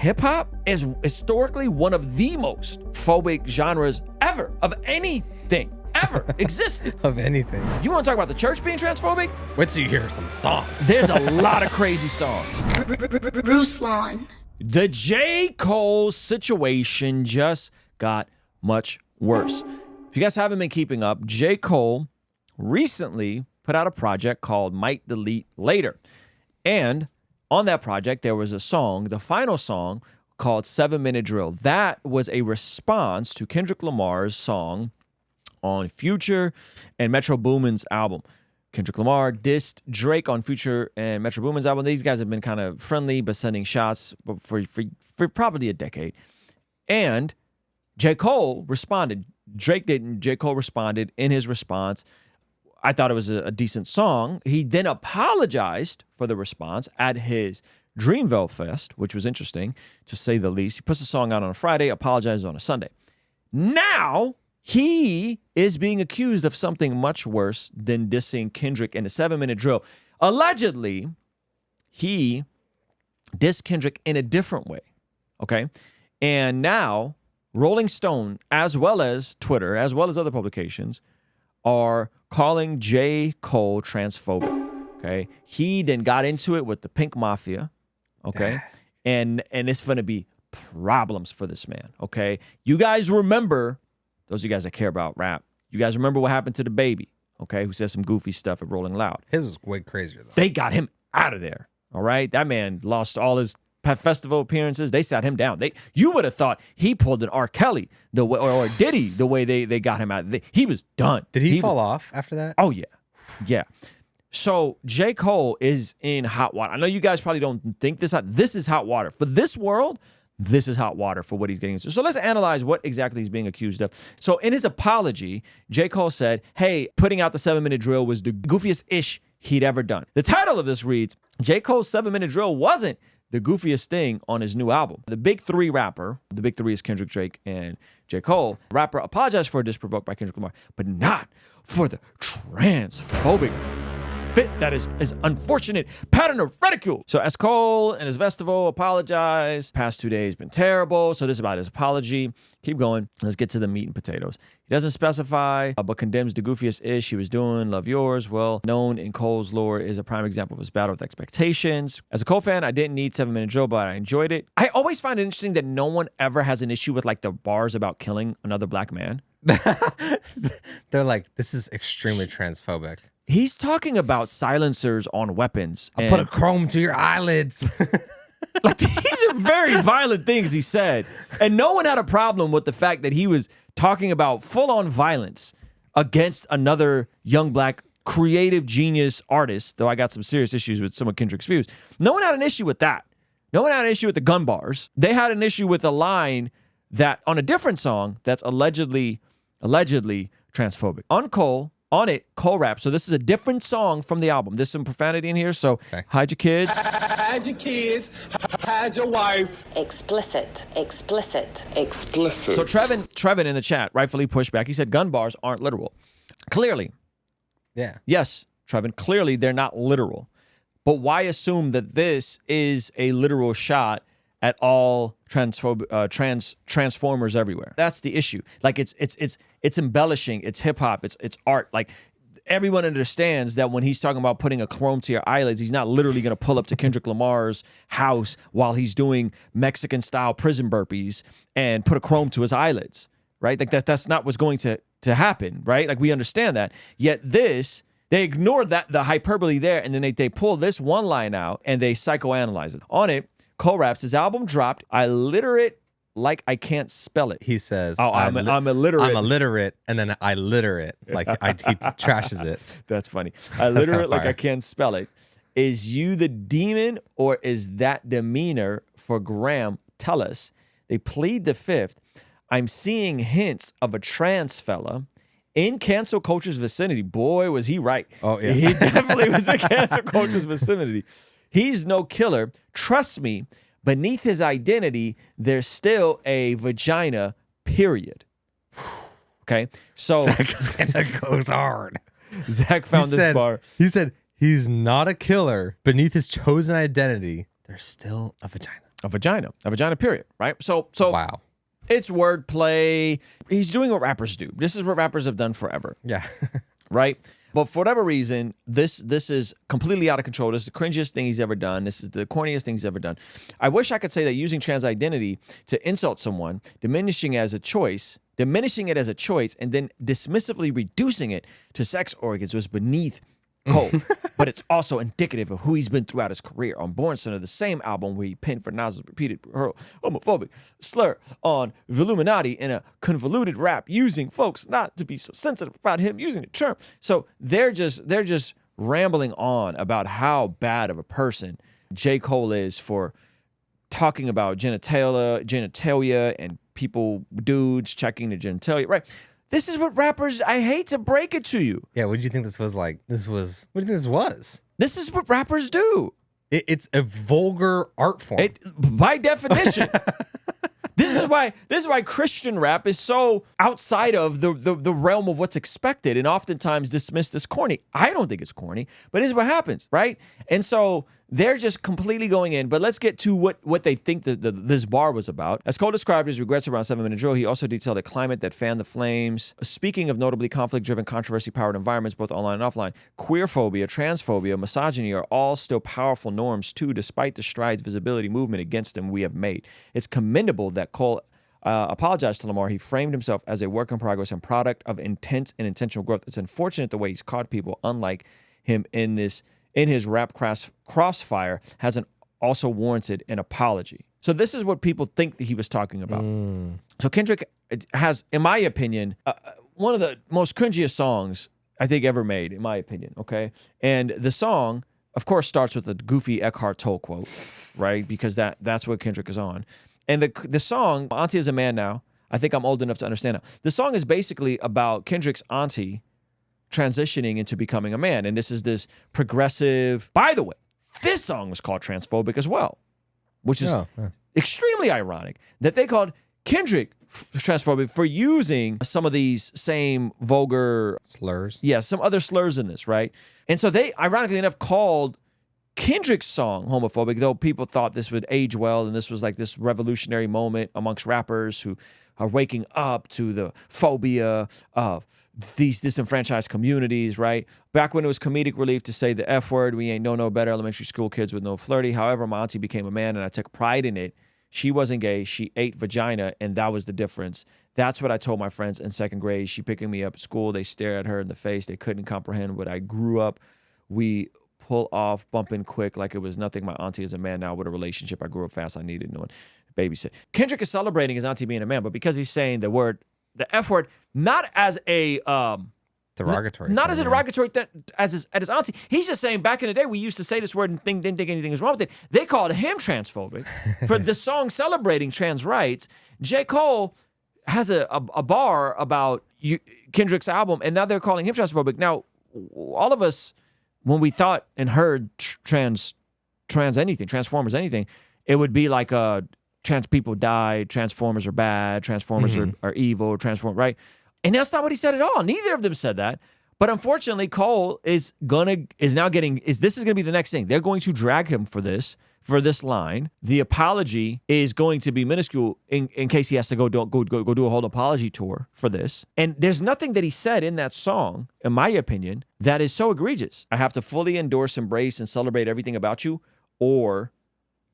hip-hop is historically one of the most phobic genres ever, of anything ever existed. Of anything. You want to talk about the church being transphobic? Wait till you hear some songs. There's a lot of crazy songs. Ruslan. The J. Cole situation just got much worse. If you guys haven't been keeping up, J. Cole recently put out a project called Might Delete Later. And on that project, there was a song, the final song, called 7 Minute Drill. That was a response to Kendrick Lamar's song on Future and Metro Boomin's album. Kendrick Lamar dissed Drake on Future and Metro Boomin's album. These guys have been kind of friendly, but sending shots for probably a decade. And J. Cole responded. Drake didn't. J. Cole responded. In his response, I thought it was a decent song. He then apologized for the response at his Dreamville Fest, which was interesting, to say the least. He puts the song out on a Friday, apologizes on a Sunday. Now, he is being accused of something much worse than dissing Kendrick in a 7 Minute Drill. Allegedly, he dissed Kendrick in a different way, okay? And now, Rolling Stone, as well as Twitter, as well as other publications, are calling J. Cole transphobic, okay? He then got into it with the Pink Mafia, okay? And it's going to be problems for this man, okay? You guys remember, those of you guys that care about rap, you guys remember what happened to the baby, okay, who said some goofy stuff at Rolling Loud. His was way crazier, though. They got him out of there, all right? That man lost all his festival appearances. They sat him down. You would have thought he pulled an R. Kelly the way, or Diddy the way they got him out. He was done. Did he fall off after that? Oh, yeah. Yeah. So J. Cole is in hot water. I know you guys probably don't think this. This is hot water. For this world, this is hot water for what he's getting into. So let's analyze what exactly he's being accused of. So in his apology, J. Cole said, hey, putting out the 7 Minute Drill was the goofiest ish he'd ever done. The title of this reads, J. Cole's 7 Minute Drill wasn't the goofiest thing on his new album. The big three rapper, the big three is Kendrick, Drake, and J. Cole. The rapper apologized for a diss provoked by Kendrick Lamar, but not for the transphobic fit that is unfortunate pattern of ridicule. So as Cole and his festival apologized, past 2 days been terrible. So this is about his apology. Keep going. Let's get to the meat and potatoes. He doesn't specify, but condemns the goofiest ish he was doing. Love Yours, well known in Cole's lore, is a prime example of his battle with expectations. As a Cole fan, I didn't need 7 Minute Drill, but I enjoyed it. I always find it interesting that no one ever has an issue with like the bars about killing another black man. They're like, this is extremely transphobic. He's talking about silencers on weapons. I'll put a chrome to your eyelids. Like, these are very violent things he said. And no one had a problem with the fact that he was talking about full-on violence against another young black creative genius artist, though I got some serious issues with some of Kendrick's views. No one had an issue with that. No one had an issue with the gun bars. They had an issue with a line that on a different song that's allegedly transphobic. On it, Cole raps. So this is a different song from the album. There's some profanity in here, so hide your kids. Hide your kids. Hide your wife. Explicit. Explicit. Explicit. So Trevin in the chat rightfully pushed back. He said gun bars aren't literal. Clearly. Yeah. Yes, Trevin, clearly they're not literal. But why assume that this is a literal shot at all transformers everywhere? That's the issue. Like it's embellishing. It's hip hop. It's art. Like everyone understands that when he's talking about putting a chrome to your eyelids, he's not literally going to pull up to Kendrick Lamar's house while he's doing Mexican style prison burpees and put a chrome to his eyelids, right? Like that's not what's going to happen, right? Like we understand that. Yet this, they ignored the hyperbole there, and then they pull this one line out and they psychoanalyze it. On it, Cole raps, his album dropped. I litter it like I can't spell it. He says, "Oh, I'm illiterate. I'm illiterate," and then I litter it like he trashes it. That's funny. I litter it like I can't spell it. Is you the demon, or is that demeanor for Graham? Tell us. They plead the fifth. I'm seeing hints of a trans fella in cancel culture's vicinity. Boy, was he right. Oh yeah, he definitely was in cancel culture's vicinity. He's no killer. Trust me, beneath his identity, there's still a vagina, period. Okay? So that goes hard. Zach found this bar. He said, he's not a killer. Beneath his chosen identity, there's still a vagina. a vagina, period, right? So Wow. it's wordplay. He's doing what rappers do. This is what rappers have done forever, Yeah. right? But for whatever reason, this is completely out of control. This is the cringiest thing he's ever done. This is the corniest thing he's ever done. I wish I could say that using trans identity to insult someone, diminishing it as a choice, and then dismissively reducing it to sex organs was beneath Cole. But it's also indicative of who he's been throughout his career. On Born Center, the same album where he penned for Nas's repeated homophobic slur on Illuminati in a convoluted rap, using folks not to be so sensitive about him using the term. So they're just rambling on about how bad of a person J. Cole is for talking about genitalia and people, dudes checking the genitalia, right? This is what rappers, I hate to break it to you. Yeah. What did you think this was like? What do you think this was? This is what rappers do. It's a vulgar art form. By definition. This is why Christian rap is so outside of the realm of what's expected and oftentimes dismissed as corny. I don't think it's corny, but this is what happens, right? And so they're just completely going in. But let's get to what they think this bar was about. As Cole described his regrets around 7 Minute Drill, he also detailed a climate that fanned the flames. Speaking of notably conflict-driven, controversy-powered environments, both online and offline, queerphobia, transphobia, misogyny are all still powerful norms too, despite the strides visibility movement against them we have made. It's commendable that Cole apologized to Lamar. He framed himself as a work in progress and product of intense and intentional growth. It's unfortunate the way he's caught people unlike him in his rap crossfire hasn't also warranted an apology. So this is what people think that he was talking about. So Kendrick has, in my opinion, one of the most cringiest songs I think ever made, in my opinion, okay? And the song, of course, starts with a goofy Eckhart Tolle quote, right? Because that's what Kendrick is on. And the song, Auntie is a Man Now, I think I'm old enough to understand it. The song is basically about Kendrick's auntie transitioning into becoming a man. And this is this progressive, by the way, this song was called transphobic as well, which is extremely ironic that they called Kendrick transphobic for using some of these same vulgar slurs. Yeah, some other slurs in this, right? And so they, ironically enough, called Kendrick's song homophobic, though people thought this would age well and this was like this revolutionary moment amongst rappers who are waking up to the phobia of these disenfranchised communities, right? Back when it was comedic relief to say the F word, we ain't no better elementary school kids with no flirty. However, my auntie became a man and I took pride in it. She wasn't gay. She ate vagina, and that was the difference. That's what I told my friends in second grade. She picking me up at school. They stared at her in the face. They couldn't comprehend what I grew up. We pull off, bumping quick like it was nothing. My auntie is a man now with a relationship. I grew up fast. I needed no one babysit. Kendrick is celebrating his auntie being a man, but because he's saying the F word, not as a derogatory, not as a derogatory as his auntie. He's just saying back in the day we used to say this word and didn't think anything was wrong with it. They called him transphobic for the song celebrating trans rights. J. Cole has a bar about Kendrick's album, and now they're calling him transphobic. Now, all of us, when we thought and heard Transformers anything, it would be like trans people die, Transformers are bad, Transformers are evil, right? And that's not what he said at all. Neither of them said that. But unfortunately, Cole is gonna be the next thing. They're going to drag him for this line. The apology is going to be minuscule in case he has to go do a whole apology tour for this. And there's nothing that he said in that song, in my opinion, that is so egregious. I have to fully endorse, embrace, and celebrate everything about you, or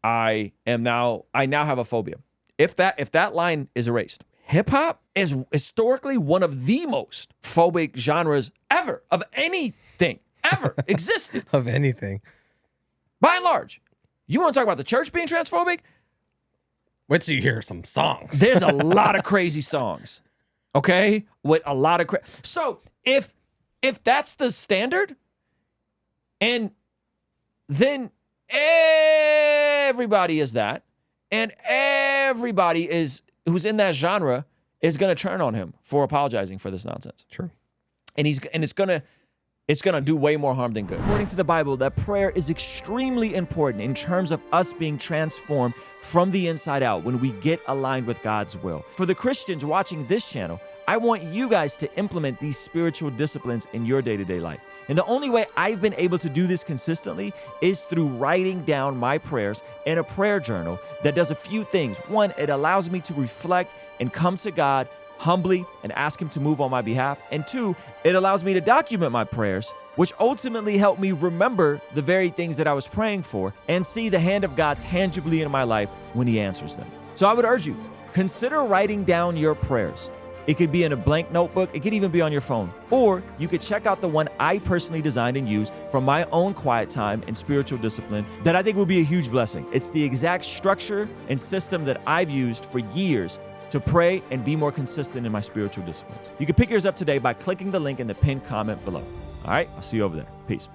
I now have a phobia. If that line is erased, hip hop is historically one of the most phobic genres ever of anything ever existed. Of anything. By and large. You want to talk about the church being transphobic? Wait till you hear some songs. There's a lot of crazy songs. Okay? With a lot of So if that's the standard, and then everybody is that, and everybody who's in that genre is going to turn on him for apologizing for this nonsense. True. And it's going to do way more harm than good. According to the Bible, that prayer is extremely important in terms of us being transformed from the inside out when we get aligned with God's will. For the Christians watching this channel, I want you guys to implement these spiritual disciplines in your day-to-day life. And the only way I've been able to do this consistently is through writing down my prayers in a prayer journal that does a few things. One, it allows me to reflect and come to God humbly and ask Him to move on my behalf. And two, it allows me to document my prayers, which ultimately help me remember the very things that I was praying for and see the hand of God tangibly in my life when He answers them. So I would urge you, consider writing down your prayers. It could be in a blank notebook. It could even be on your phone. Or you could check out the one I personally designed and used from my own quiet time and spiritual discipline that I think will be a huge blessing. It's the exact structure and system that I've used for years to pray and be more consistent in my spiritual disciplines. You can pick yours up today by clicking the link in the pinned comment below. All right, I'll see you over there. Peace.